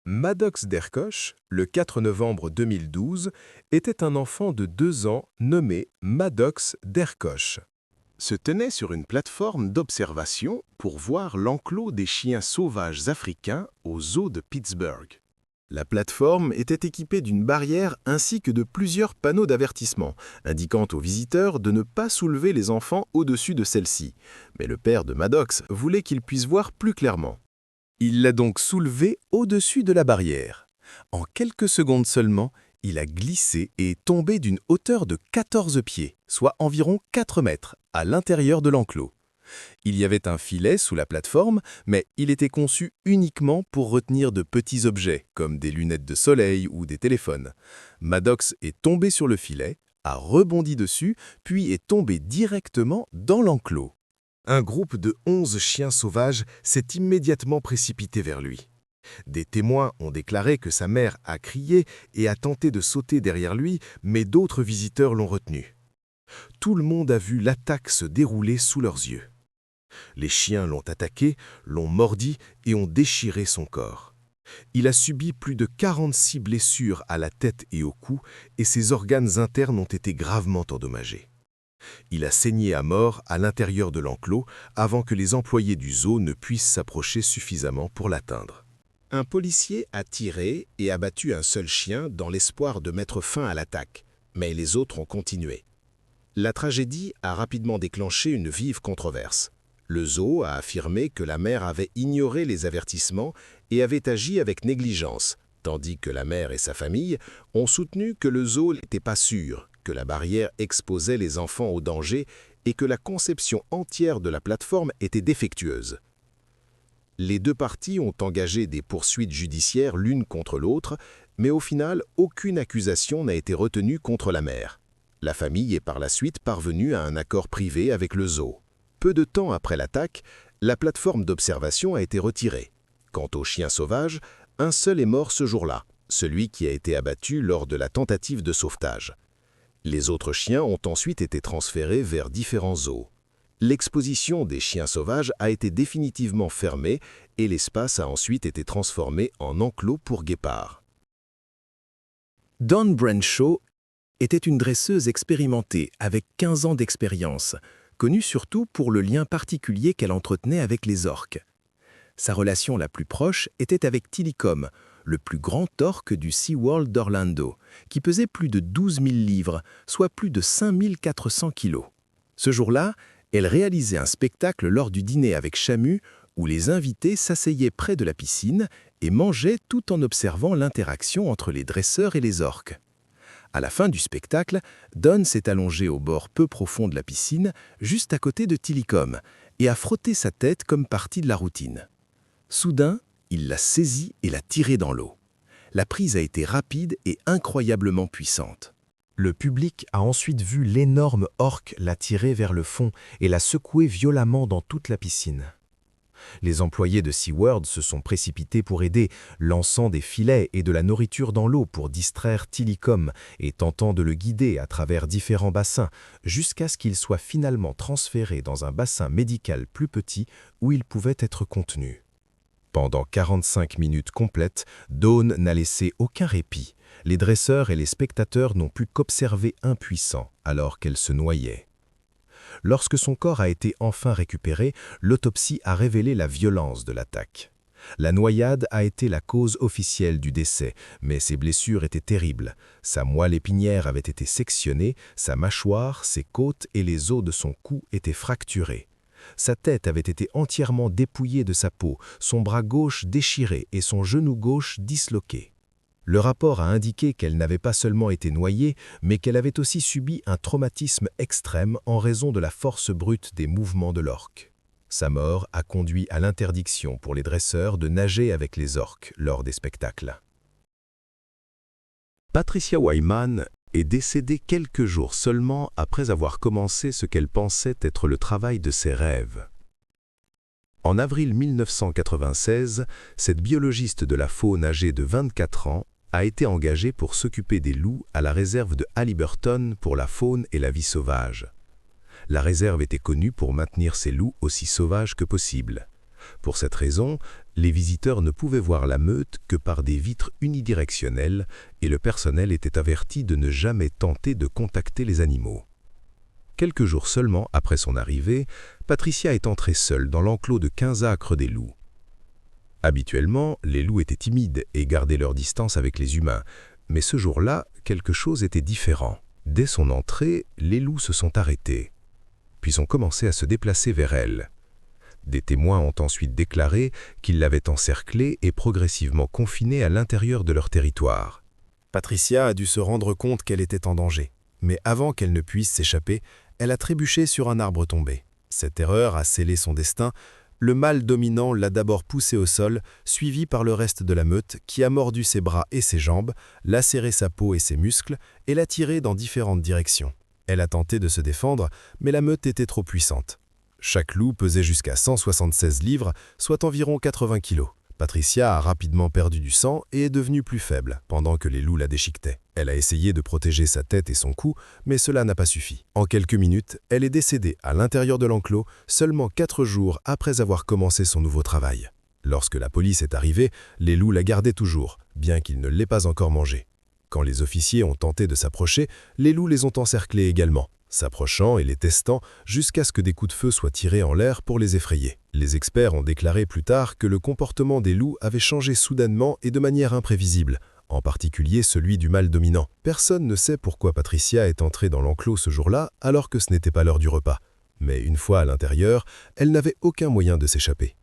Maddox Derkoch, le 4 novembre 2012, était un enfant de 2 ans nommé Maddox Derkoch. Se tenait sur une plateforme d'observation pour voir l'enclos des chiens sauvages africains au zoo de Pittsburgh. La plateforme était équipée d'une barrière ainsi que de plusieurs panneaux d'avertissement, indiquant aux visiteurs de ne pas soulever les enfants au-dessus de celle-ci. Mais le père de Maddox voulait qu'ils puissent voir plus clairement. Il l'a donc soulevé au-dessus de la barrière. En quelques secondes seulement, il a glissé et est tombé d'une hauteur de 14 pieds, soit environ 4 mètres, à l'intérieur de l'enclos. Il y avait un filet sous la plateforme, mais il était conçu uniquement pour retenir de petits objets, comme des lunettes de soleil ou des téléphones. Maddox est tombé sur le filet, a rebondi dessus, puis est tombé directement dans l'enclos. Un groupe de 11 chiens sauvages s'est immédiatement précipité vers lui. Des témoins ont déclaré que sa mère a crié et a tenté de sauter derrière lui, mais d'autres visiteurs l'ont retenu. Tout le monde a vu l'attaque se dérouler sous leurs yeux. Les chiens l'ont attaqué, l'ont mordi et ont déchiré son corps. Il a subi plus de 46 blessures à la tête et au cou et ses organes internes ont été gravement endommagés. Il a saigné à mort à l'intérieur de l'enclos avant que les employés du zoo ne puissent s'approcher suffisamment pour l'atteindre. Un policier a tiré et abattu un seul chien dans l'espoir de mettre fin à l'attaque, mais les autres ont continué. La tragédie a rapidement déclenché une vive controverse. Le zoo a affirmé que la mère avait ignoré les avertissements et avait agi avec négligence, tandis que la mère et sa famille ont soutenu que le zoo n'était pas sûr, que la barrière exposait les enfants au danger et que la conception entière de la plateforme était défectueuse. Les deux parties ont engagé des poursuites judiciaires l'une contre l'autre, mais au final, aucune accusation n'a été retenue contre la mère. La famille est par la suite parvenue à un accord privé avec le zoo. Peu de temps après l'attaque, la plateforme d'observation a été retirée. Quant aux chiens sauvages, un seul est mort ce jour-là, celui qui a été abattu lors de la tentative de sauvetage. Les autres chiens ont ensuite été transférés vers différents zoos. L'exposition des chiens sauvages a été définitivement fermée et l'espace a ensuite été transformé en enclos pour guépards. Dawn Brancheau était une dresseuse expérimentée avec 15 ans d'expérience, connue surtout pour le lien particulier qu'elle entretenait avec les orques. Sa relation la plus proche était avec Tilikum, le plus grand orque du SeaWorld d'Orlando, qui pesait plus de 12 000 livres, soit plus de 5 400 kilos. Ce jour-là, elle réalisait un spectacle lors du dîner avec Shamu, où les invités s'asseyaient près de la piscine et mangeaient tout en observant l'interaction entre les dresseurs et les orques. À la fin du spectacle, Dawn s'est allongée au bord peu profond de la piscine, juste à côté de Tilikum, et a frotté sa tête comme partie de la routine. Soudain, il l'a saisie et l'a tirée dans l'eau. La prise a été rapide et incroyablement puissante. Le public a ensuite vu l'énorme orque la tirer vers le fond et la secouer violemment dans toute la piscine. Les employés de SeaWorld se sont précipités pour aider, lançant des filets et de la nourriture dans l'eau pour distraire Tilikum et tentant de le guider à travers différents bassins, jusqu'à ce qu'il soit finalement transféré dans un bassin médical plus petit où il pouvait être contenu. Pendant 45 minutes complètes, Dawn n'a laissé aucun répit. Les dresseurs et les spectateurs n'ont pu qu'observer impuissants alors qu'elle se noyait. Lorsque son corps a été enfin récupéré, l'autopsie a révélé la violence de l'attaque. La noyade a été la cause officielle du décès, mais ses blessures étaient terribles. Sa moelle épinière avait été sectionnée, sa mâchoire, ses côtes et les os de son cou étaient fracturés. Sa tête avait été entièrement dépouillée de sa peau, son bras gauche déchiré et son genou gauche disloqué. Le rapport a indiqué qu'elle n'avait pas seulement été noyée, mais qu'elle avait aussi subi un traumatisme extrême en raison de la force brute des mouvements de l'orque. Sa mort a conduit à l'interdiction pour les dresseurs de nager avec les orques lors des spectacles. Patricia Wyman est décédée quelques jours seulement après avoir commencé ce qu'elle pensait être le travail de ses rêves. En avril 1996, cette biologiste de la faune âgée de 24 ans a été engagée pour s'occuper des loups à la réserve de Haliburton pour la faune et la vie sauvage. La réserve était connue pour maintenir ses loups aussi sauvages que possible. Pour cette raison, Les visiteurs ne pouvaient voir la meute que par des vitres unidirectionnelles et le personnel était averti de ne jamais tenter de contacter les animaux. Quelques jours seulement après son arrivée, Patricia est entrée seule dans l'enclos de 15 acres des loups. Habituellement, les loups étaient timides et gardaient leur distance avec les humains, mais ce jour-là, quelque chose était différent. Dès son entrée, les loups se sont arrêtés, puis ont commencé à se déplacer vers elle. Des témoins ont ensuite déclaré qu'ils l'avaient encerclée et progressivement confinée à l'intérieur de leur territoire. Patricia a dû se rendre compte qu'elle était en danger. Mais avant qu'elle ne puisse s'échapper, elle a trébuché sur un arbre tombé. Cette erreur a scellé son destin. Le mâle dominant l'a d'abord poussée au sol, suivi par le reste de la meute qui a mordu ses bras et ses jambes, lacéré sa peau et ses muscles et l'a tirée dans différentes directions. Elle a tenté de se défendre, mais la meute était trop puissante. Chaque loup pesait jusqu'à 176 livres, soit environ 80 kilos. Patricia a rapidement perdu du sang et est devenue plus faible, pendant que les loups la déchiquetaient. Elle a essayé de protéger sa tête et son cou, mais cela n'a pas suffi. En quelques minutes, elle est décédée à l'intérieur de l'enclos, seulement 4 jours après avoir commencé son nouveau travail. Lorsque la police est arrivée, les loups la gardaient toujours, bien qu'ils ne l'aient pas encore mangée. Quand les officiers ont tenté de s'approcher, les loups les ont encerclés également, s'approchant et les testant jusqu'à ce que des coups de feu soient tirés en l'air pour les effrayer. Les experts ont déclaré plus tard que le comportement des loups avait changé soudainement et de manière imprévisible, en particulier celui du mâle dominant. Personne ne sait pourquoi Patricia est entrée dans l'enclos ce jour-là alors que ce n'était pas l'heure du repas. Mais une fois à l'intérieur, elle n'avait aucun moyen de s'échapper.